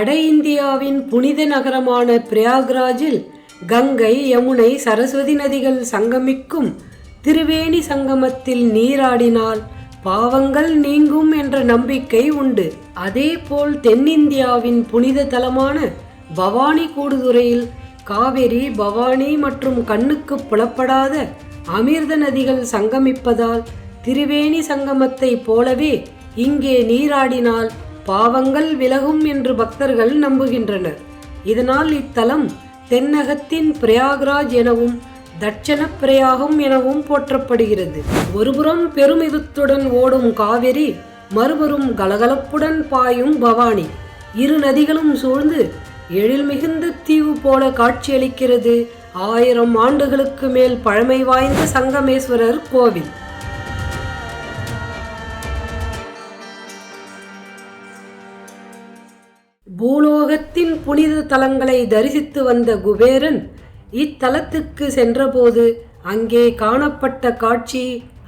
வட இந்தியாவின் புனித நகரமான பிரயாக்ராஜில் கங்கை, யமுனை, சரஸ்வதி நதிகள் சங்கமிக்கும் திரிவேணி சங்கமத்தில் நீராடினால் பாவங்கள் நீங்கும் என்ற நம்பிக்கை உண்டு. அதேபோல் தென்னிந்தியாவின் புனித தலமான பவானி கூடுதுறையில் காவிரி, பவானி மற்றும் கண்ணுக்கு புலப்படாத அமிர்த நதிகள் சங்கமிப்பதால் திரிவேணி சங்கமத்தை போலவே இங்கே நீராடினால் பாவங்கள் விலகும் என்று பக்தர்கள் நம்புகின்றனர். இதனால் இத்தலம் தென்னகத்தின் பிரயாக்ராஜ் எனவும் தட்சண பிரயாகம் எனவும் போற்றப்படுகிறது. ஒருபுறம் பெருமிதத்துடன் ஓடும் காவிரி, மறுபுறம் கலகலப்புடன் பாயும் பவானி, இரு நதிகளும் சூழ்ந்து எழில் மிகுந்த தீவு போல காட்சியளிக்கிறது 1000 ஆண்டுகளுக்கு மேல் பழமை வாய்ந்த சங்கமேஸ்வரர் கோவில். பூலோகத்தின் புனித தலங்களை தரிசித்து வந்த குபேரன் இத்தலத்துக்கு சென்றபோது அங்கே காணப்பட்ட காட்சி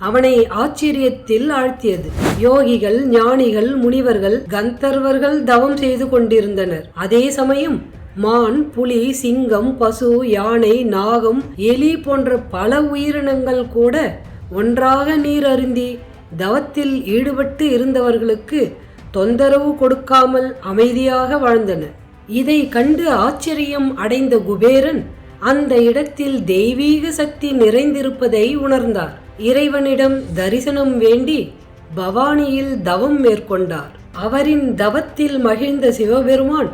அவனை ஆச்சரியத்தில் ஆழ்த்தியது. யோகிகள், ஞானிகள், முனிவர்கள், கந்தர்வர்கள் தவம் செய்து கொண்டிருந்தனர். அதே சமயம் மான், புலி, சிங்கம், பசு, யானை, நாகம், எலி போன்ற பல உயிரினங்கள் கூட ஒன்றாக நீர் அருந்தி தவத்தில் ஈடுபட்டு இருந்தவர்களுக்கு தொந்தரவு கொடுக்காமல் அமைதியாக வாழ்ந்தன. இதை கண்டு ஆச்சரியம் அடைந்த குபேரன் அந்த இடத்தில் தெய்வீக சக்தி நிறைந்திருப்பதை உணர்ந்தார். இறைவனிடம் தரிசனம் வேண்டி பவானியில் தவம் மேற்கொண்டார். அவரின் தவத்தில் மகிழ்ந்த சிவபெருமான்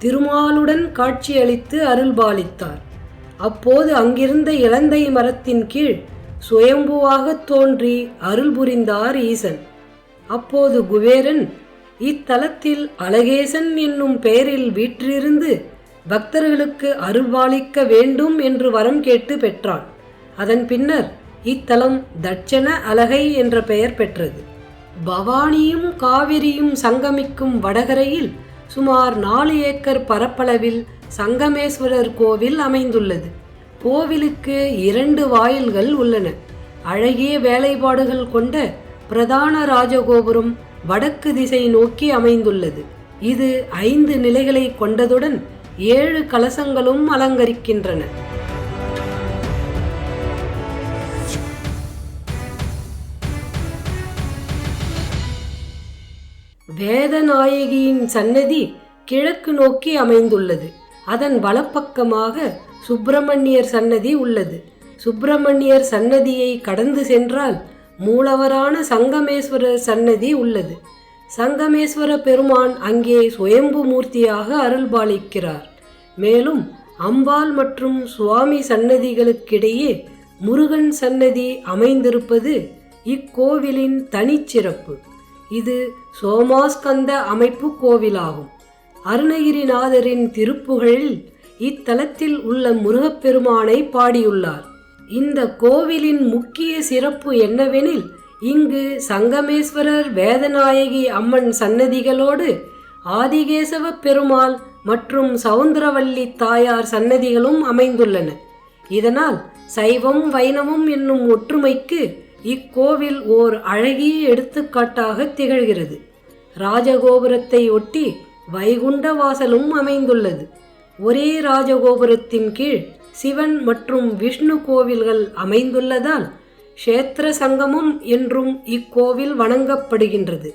திருமாலுடன் காட்சியளித்து அருள்பாலித்தார். அப்போது அங்கிருந்த இலந்தை மரத்தின் கீழ் சுயம்புவாக தோன்றி அருள் புரிந்தார் ஈசன். அப்போது குபேரன் இத்தலத்தில் அழகேசன் என்னும் பெயரில் வீற்றிருந்து பக்தர்களுக்கு அருள்பாலிக்க வேண்டும் என்று வரம் கேட்டு பெற்றான். அதன் பின்னர் இத்தலம் தட்சண அலகை என்ற பெயர் பெற்றது. பவானியும் காவிரியும் சங்கமிக்கும் வடகரையில் சுமார் 4 ஏக்கர் பரப்பளவில் சங்கமேஸ்வரர் கோவில் அமைந்துள்ளது. கோவிலுக்கு 2 வாயில்கள் உள்ளன. அழகிய வேலைப்பாடுகள் கொண்ட பிரதான ராஜகோபுரம் வடக்கு திசை நோக்கி அமைந்துள்ளது. இது 5 நிலைகளை கொண்டதுடன் 7 கலசங்களும் அலங்கரிக்கின்றன. வேதநாயகியின் சன்னதி கிழக்கு நோக்கி அமைந்துள்ளது. அதன் வலப்பக்கமாக சுப்பிரமணியர் சன்னதி உள்ளது. சுப்பிரமணியர் சன்னதியை கடந்து சென்றால் மூலவரான சங்கமேஸ்வரர் சன்னதி உள்ளது. சங்கமேஸ்வர பெருமான் அங்கே சுயம்பு மூர்த்தியாக அருள்பாலிக்கிறார். மேலும் அம்பாள் மற்றும் சுவாமி சன்னதிகளுக்கிடையே முருகன் சன்னதி அமைந்திருப்பது இக்கோவிலின் தனிச்சிறப்பு. இது சோமாஸ்கந்த அமைப்பு கோவிலாகும். அருணகிரிநாதரின் திருப்புகழில் இத்தலத்தில் உள்ள முருகப்பெருமானை பாடியுள்ளார். இந்த கோவிலின் முக்கிய சிறப்பு என்னவெனில், இங்கு சங்கமேஸ்வரர், வேதநாயகி அம்மன் சன்னதிகளோடு ஆதிகேசவ பெருமாள் மற்றும் சவுந்தரவல்லி தாயார் சன்னதிகளும் அமைந்துள்ளன. இதனால் சைவம், வைணவம் என்னும் ஒற்றுமைக்கு இக்கோவில் ஓர் அழகிய எடுத்துக்காட்டாக திகழ்கிறது. ராஜகோபுரத்தை ஒட்டி வைகுண்ட வாசலும் அமைந்துள்ளது. ஒரே ராஜகோபுரத்தின் கீழ் சிவன் மற்றும் விஷ்ணு கோவில்கள் அமைந்துள்ளதால் க்ஷேத்திர சங்கமம் என்றும் இக்கோவில் வணங்கப்படுகின்றது.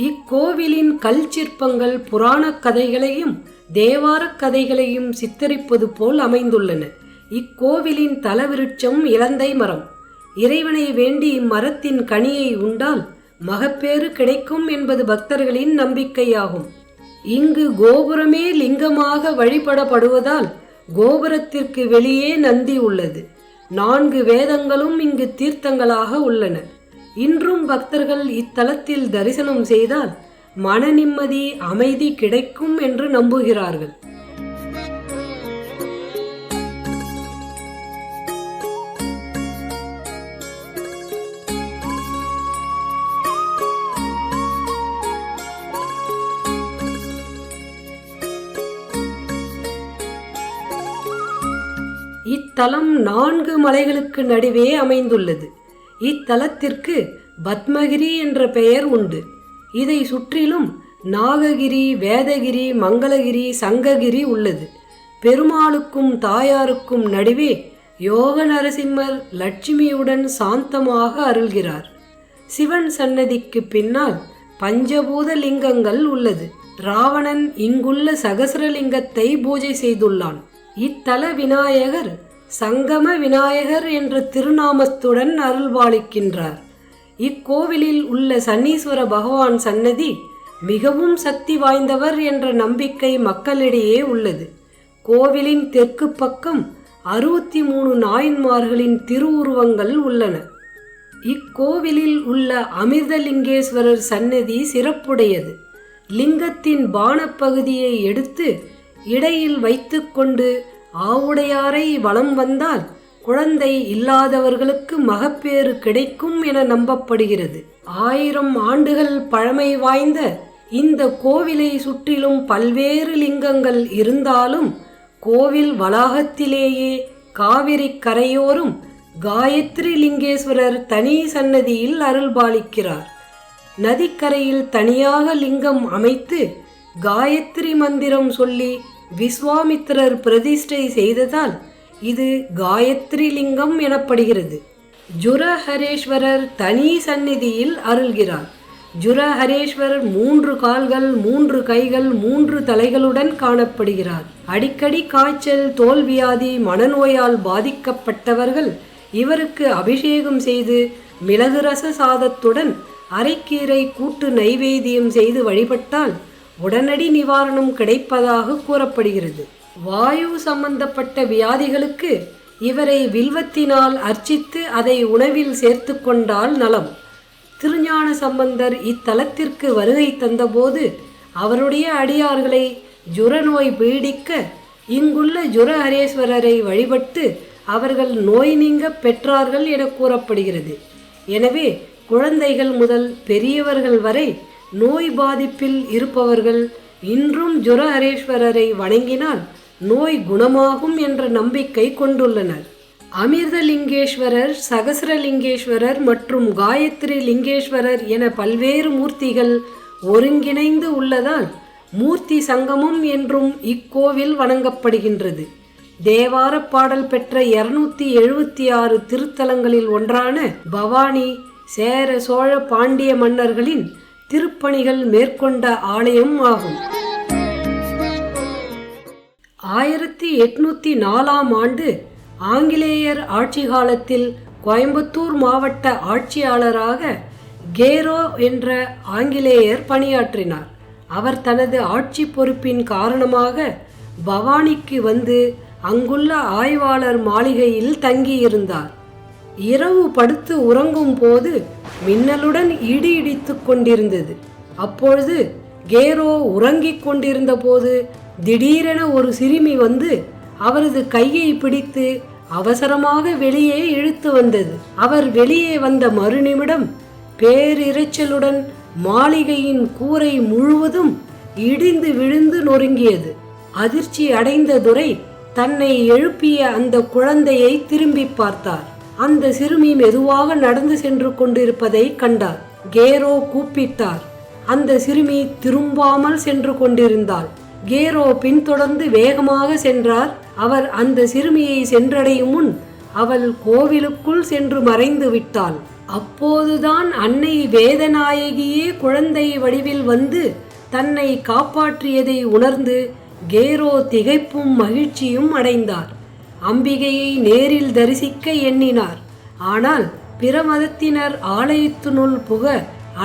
இக்கோவிலின் கல் சிற்பங்கள் புராண கதைகளையும் தேவார கதைகளையும் சித்தரிப்பது போல் அமைந்துள்ளன. இக்கோவிலின் தலவிருட்சம் இலந்தை மரம். இறைவனை வேண்டி இம்மரத்தின் கனியை உண்டால் மகப்பேறு கிடைக்கும் என்பது பக்தர்களின் நம்பிக்கையாகும். இங்கு கோபுரமே லிங்கமாக வழிபடப்படுவதால் கோபுரத்திற்கு வெளியே நந்தி உள்ளது. 4 வேதங்களும் இங்கு தீர்த்தங்களாக உள்ளன. இன்றும் பக்தர்கள் இத்தலத்தில் தரிசனம் செய்தால் மன நிம்மதி, அமைதி கிடைக்கும் என்று நம்புகிறார்கள். இத்தலம் 4 மலைகளுக்கு நடுவே அமைந்துள்ளது. இத்தலத்திற்கு பத்மகிரி என்ற பெயர் உண்டு. இதை சுற்றிலும் நாககிரி, வேதகிரி, மங்களகிரி, சங்ககிரி உள்ளது. பெருமாளுக்கும் தாயாருக்கும் நடுவே யோக நரசிம்மர் லட்சுமியுடன் சாந்தமாக அருள்கிறார். சிவன் சன்னதிக்கு பின்னால் பஞ்சபூத லிங்கங்கள் உள்ளது. ராவணன் இங்குள்ள சகசிரலிங்கத்தை பூஜை செய்துள்ளான். இத்தல விநாயகர் சங்கம விநாயகர் என்ற திருநாமத்துடன் அருள்பாலிக்கின்றார். இக்கோவிலில் உள்ள சன்னீஸ்வர பகவான் சன்னதி மிகவும் சக்தி வாய்ந்தவர் என்ற நம்பிக்கை மக்களிடையே உள்ளது. கோவிலின் தெற்கு பக்கம் 63 நாயன்மார்களின் திருவுருவங்கள் உள்ளன. இக்கோவிலில் உள்ள அமிர்தலிங்கேஸ்வரர் சன்னதி சிறப்புடையது. லிங்கத்தின் பானப்பகுதியை எடுத்து இடையில் வைத்து கொண்டு ஆவுடையாரை வலம் வந்தால் குழந்தை இல்லாதவர்களுக்கு மகப்பேறு கிடைக்கும் என நம்பப்படுகிறது. 1000 ஆண்டுகள் பழமை வாய்ந்த இந்த கோவிலை சுற்றிலும் பல்வேறு லிங்கங்கள் இருந்தாலும் கோவில் வளாகத்திலேயே காவிரி கரையோரும் காயத்ரி லிங்கேஸ்வரர் தனி சன்னதியில் அருள்பாலிக்கிறார். நதிக்கரையில் தனியாக லிங்கம் அமைத்து காயத்ரி மந்திரம் சொல்லி விஸ்வாமித்திரர் பிரதிஷ்டை செய்ததால் இது காயத்ரி லிங்கம் எனப்படுகிறது. ஜுரஹரேஸ்வரர் தனி சந்நிதியில் அருள்கிறார். ஜுரஹரேஸ்வரர் 3 கால்கள், 3 கைகள், 3 தலைகளுடன் காணப்படுகிறார். அடிக்கடி காய்ச்சல், தோல்வியாதி, மனநோயால் பாதிக்கப்பட்டவர்கள் இவருக்கு அபிஷேகம் செய்து மிளகு ரச சாதத்துடன் அரைக்கீரை கூட்டு நைவேத்தியம் செய்து வழிபட்டால் உடனடி நிவாரணம் கிடைப்பதாக கூறப்படுகிறது. வாயு சம்பந்தப்பட்ட வியாதிகளுக்கு இவரை வில்வத்தினால் அர்ச்சித்து அதை உணவில் சேர்த்து கொண்டால் நலம். திருஞான சம்பந்தர் இத்தலத்திற்கு வருகை தந்தபோது அவருடைய அடியார்களை ஜுரநோய் பீடிக்க இங்குள்ள ஜுரஹரேஸ்வரரை வழிபட்டு அவர்கள் நோய் நீங்க பெற்றார்கள் என கூறப்படுகிறது. எனவே குழந்தைகள் முதல் பெரியவர்கள் வரை நோய் பாதிப்பில் இருப்பவர்கள் இன்றும் ஜுரஹரேஸ்வரரை வணங்கினால் நோய் குணமாகும் என்ற நம்பிக்கை கொண்டுள்ளனர். அமிர்தலிங்கேஸ்வரர், சகசிரலிங்கேஸ்வரர் மற்றும் காயத்ரி லிங்கேஸ்வரர் என பல்வேறு மூர்த்திகள் ஒருங்கிணைந்து உள்ளதால் மூர்த்தி சங்கமம் என்றும் இக்கோவில் வணங்கப்படுகின்றது. தேவார பாடல் பெற்ற 276 திருத்தலங்களில் ஒன்றான பவானி சேர, சோழ, பாண்டிய மன்னர்களின் திருப்பணிகள் மேற்கொண்ட ஆலயம் ஆகும். 1804ஆம் ஆண்டு ஆங்கிலேயர் ஆட்சி காலத்தில் கோயம்புத்தூர் மாவட்ட ஆட்சியாளராக கேரோ என்ற ஆங்கிலேயர் பணியாற்றினார். அவர் தனது ஆட்சி பொறுப்பின் காரணமாக பவானிக்கு வந்து அங்குள்ள ஆய்வாளர் மாளிகையில் தங்கியிருந்தார். இரவு படுத்து உறங்கும் போது மின்னலுடன் இடி இடித்து கொண்டிருந்தது. அப்பொழுது கேரோ உறங்கிக் கொண்டிருந்த போது திடீரென ஒரு சிறுமி வந்து அவரது கையை பிடித்து அவசரமாக வெளியே இழுத்து வந்தது. அவர் வெளியே வந்த மறுநிமிடம் பேரிரைச்சலுடன் மாளிகையின் கூரை முழுவதும் இடிந்து விழுந்து நொறுங்கியது. அதிர்ச்சி அடைந்த துரை தன்னை எழுப்பிய அந்த குழந்தையை திரும்பி பார்த்தார். அந்த சிறுமி மெதுவாக நடந்து சென்று கொண்டிருப்பதை கண்டார். கேரோ கூப்பிட்டார். அந்த சிறுமி திரும்பாமல் சென்று கொண்டிருந்தாள். கேரோ பின்தொடர்ந்து வேகமாக சென்றார். அவர் அந்த சிறுமியை சென்றடையும் முன் அவள் கோவிலுக்குள் சென்று மறைந்து விட்டாள். அப்போதுதான் அன்னை வேதநாயகியே குழந்தை வடிவில் வந்து தன்னை காப்பாற்றியதை உணர்ந்து கேரோ திகைப்பும் மகிழ்ச்சியும் அடைந்தார். அம்பிகையை நேரில் தரிசிக்க எண்ணினார். ஆனால் பிற மதத்தினர் ஆலயத்தினுள் புக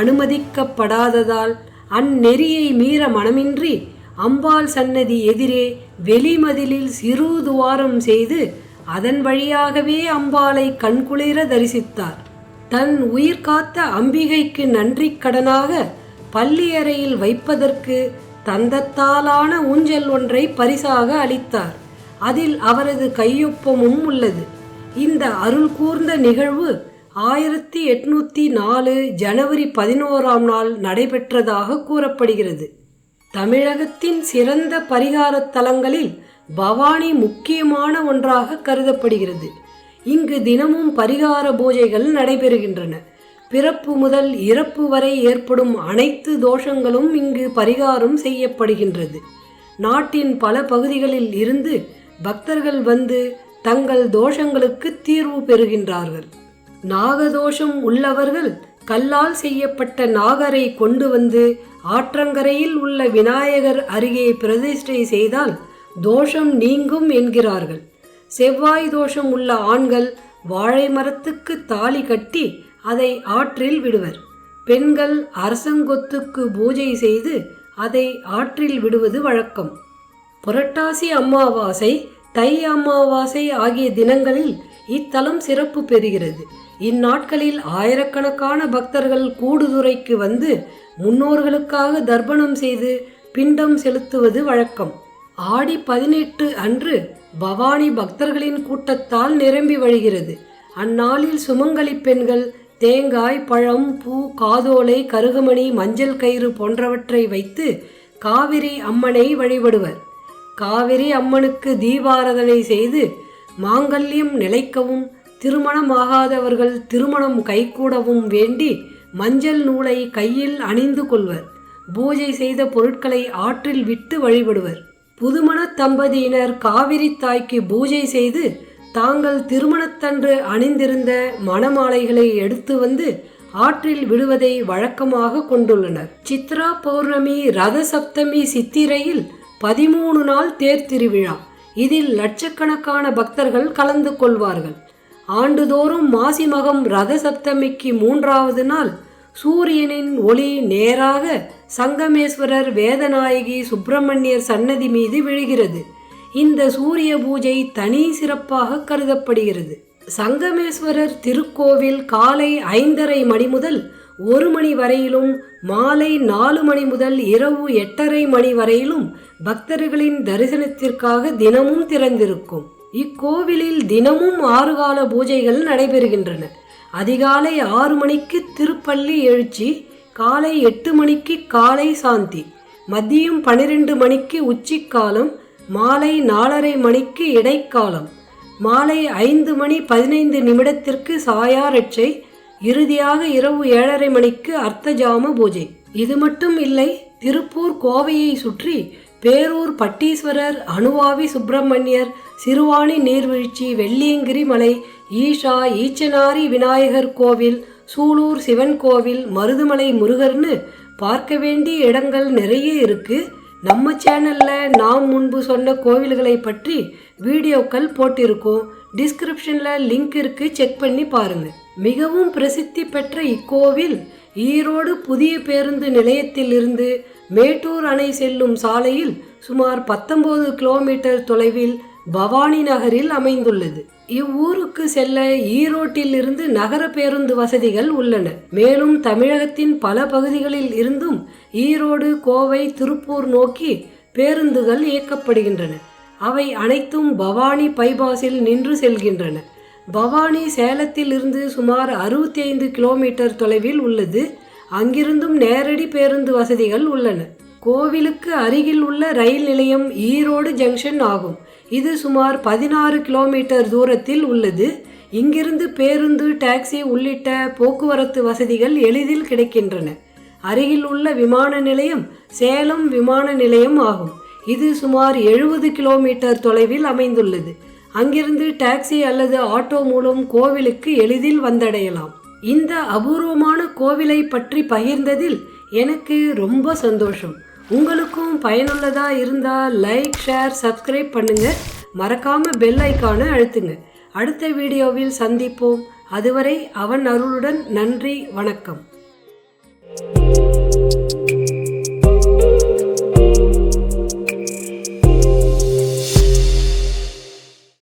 அனுமதிக்கப்படாததால் அந்நெறியை மீற மனமின்றி அம்பாள் சன்னதி எதிரே வெளிமதிலில் சிறு துவாரம் செய்து அதன் வழியாகவே அம்பாளை கண்குளிர தரிசித்தார். தன் உயிர் காத்த அம்பிகைக்கு நன்றி கடனாக பள்ளியறையில் வைப்பதற்கு தந்தத்தாலான ஊஞ்சல் ஒன்றை பரிசாக அளித்தார். அதில் அவரது கையொப்பமும் உள்ளது. இந்த அருள் கூர்ந்த நிகழ்வு 1804 ஜனவரி 11ஆம் நாள் நடைபெற்றதாக கூறப்படுகிறது. தமிழகத்தின் சிறந்த பரிகார தலங்களில் பவானி முக்கியமான ஒன்றாக கருதப்படுகிறது. இங்கு தினமும் பரிகார பூஜைகள் நடைபெறுகின்றன. பிறப்பு முதல் இறப்பு வரை ஏற்படும் அனைத்து தோஷங்களும் இங்கு பரிகாரம் செய்யப்படுகின்றது. நாட்டின் பல பகுதிகளில் இருந்து பக்தர்கள் வந்து தங்கள் தோஷங்களுக்கு தீர்வு பெறுகின்றார்கள். நாகதோஷம் உள்ளவர்கள் கல்லால் செய்யப்பட்ட நாகரை கொண்டு வந்து ஆற்றங்கரையில் உள்ள விநாயகர் அருகே பிரதிஷ்டை செய்தால் தோஷம் நீங்கும் என்கிறார்கள். செவ்வாய் தோஷம் உள்ள ஆண்கள் வாழை மரத்துக்கு தாலி கட்டி அதை ஆற்றில் விடுவர். பெண்கள் அரசங்கொத்துக்கு பூஜை செய்து அதை ஆற்றில் விடுவது வழக்கம். புரட்டாசி அமாவாசை, தை அமாவாசை ஆகிய தினங்களில் இத்தலம் சிறப்பு பெறுகிறது. இந்நாட்களில் ஆயிரக்கணக்கான பக்தர்கள் கூடுதுறைக்கு வந்து முன்னோர்களுக்காக தர்ப்பணம் செய்து பிண்டம் செலுத்துவது வழக்கம். ஆடி 18 அன்று பவானி பக்தர்களின் கூட்டத்தால் நிரம்பி வழிகிறது. அந்நாளில் சுமங்கலி பெண்கள் தேங்காய், பழம், பூ, காதோலை, கருகமணி, மஞ்சள் கயிறு போன்றவற்றை வைத்து காவிரி அம்மனை வழிபடுவர். காவிரி அம்மனுக்கு தீபாராதனை செய்து மாங்கல்யம் நிலைக்கவும் திருமணமாகாதவர்கள் திருமணம் கைகூடவும் வேண்டி மஞ்சள் நூலை கையில் அணிந்து கொள்வர். பூஜை செய்த பொருட்களை ஆற்றில் விட்டு வழிபடுவர். புதுமண தம்பதியினர் காவிரி தாய்க்கு பூஜை செய்து தாங்கள் திருமணத்தன்று அணிந்திருந்த மணமாலைகளை எடுத்து வந்து ஆற்றில் விடுவதை வழக்கமாக கொண்டுள்ளனர். சித்ரா பௌர்ணமி, ரத சப்தமி, சித்திரையில் 13 நாள் தேர் திருவிழா. இதில் லட்சக்கணக்கான பக்தர்கள் கலந்து கொள்வார்கள். ஆண்டுதோறும் மாசி மகம் ரத சப்தமிக்கு 3வது நாள் சூரியனின் ஒளி நேராக சங்கமேஸ்வரர், வேதநாயகி, சுப்பிரமணியர் சன்னதி மீது விழுகிறது. இந்த சூரிய பூஜை தனி சிறப்பாக கருதப்படுகிறது. சங்கமேஸ்வரர் திருக்கோவில் காலை 5:30 மணி முதல் 1 மணி வரையிலும், மாலை 4 மணி முதல் இரவு 8:30 மணி வரையிலும் பக்தர்களின் தரிசனத்திற்காக தினமும் திறந்திருக்கும். இக்கோவிலில் தினமும் 6 கால பூஜைகள் நடைபெறுகின்றன. அதிகாலை 6 மணிக்கு திருப்பள்ளி எழுச்சி, காலை 8 மணிக்கு காலை சாந்தி, மதியம் 12 மணிக்கு உச்சிக்காலம், மாலை 4:30 மணிக்கு இடைக்காலம், மாலை 5 மணி 15 நிமிடத்திற்கு சாயாரட்சை, இறுதியாக இரவு 7:30 மணிக்கு அர்த்தஜாம பூஜை. இது மட்டும் இல்லை, திருப்பூர் கோவையை சுற்றி பேரூர் பட்டீஸ்வரர், அணுவாவி சுப்பிரமணியர், சிறுவாணி நீர்வீழ்ச்சி, வெள்ளியங்கிரி மலை, ஈஷா, ஈச்சனாரி விநாயகர் கோவில், சூலூர் சிவன் கோவில், மருதுமலை முருகர்னு பார்க்க வேண்டிய இடங்கள் நிறைய இருக்கு. நம்ம சேனல்ல நாம் முன்பு சொன்ன கோவில்களை பற்றி வீடியோக்கள் போட்டிருக்கோம். டிஸ்கிரிப்ஷன்ல லிங்க் இருக்கு, செக் பண்ணி பாருங்க. மிகவும் பிரசித்தி பெற்ற இக்கோவில் ஈரோடு புதிய பேருந்து நிலையத்தில் இருந்து மேட்டூர் அணை செல்லும் சாலையில் சுமார் 19 கிலோமீட்டர் தொலைவில் பவானி நகரில் அமைந்துள்ளது. இவ்வூருக்கு செல்ல ஈரோட்டில் இருந்து நகர பேருந்து வசதிகள் உள்ளன. மேலும் தமிழகத்தின் பல பகுதிகளில் இருந்தும் ஈரோடு, கோவை, திருப்பூர் நோக்கி பேருந்துகள் இயக்கப்படுகின்றன. அவை அனைத்தும் பவானி பைபாஸில் நின்று செல்கின்றன. பவானி சேலத்தில் இருந்து சுமார் 65 கிலோமீட்டர் தொலைவில் உள்ளது. அங்கிருந்தும் நேரடி பேருந்து வசதிகள் உள்ளன. கோவிலுக்கு அருகில் உள்ள ரயில் நிலையம் ஈரோடு ஜங்ஷன் ஆகும். இது சுமார் 16 கிலோமீட்டர் தூரத்தில் உள்ளது. இங்கிருந்து பேருந்து, டாக்ஸி உள்ளிட்ட போக்குவரத்து வசதிகள் எளிதில் கிடைக்கின்றன. அருகில் உள்ள விமான நிலையம் சேலம் விமான நிலையம் ஆகும். இது சுமார் 70 கிலோமீட்டர் தொலைவில் அமைந்துள்ளது. அங்கிருந்து டாக்ஸி அல்லது ஆட்டோ மூலம் கோவிலுக்கு எளிதில் வந்தடையலாம். இந்த அபூர்வமான கோவிலை பற்றி பகிர்ந்ததில் எனக்கு ரொம்ப சந்தோஷம். உங்களுக்கும் பயனுள்ளதா இருந்தால் லைக், ஷேர், சப்ஸ்கிரைப் பண்ணுங்க. மறக்காம பெல் ஐக்கானை அழுத்துங்க. அடுத்த வீடியோவில் சந்திப்போம். அதுவரை அவன் அருளுடன். நன்றி, வணக்கம்.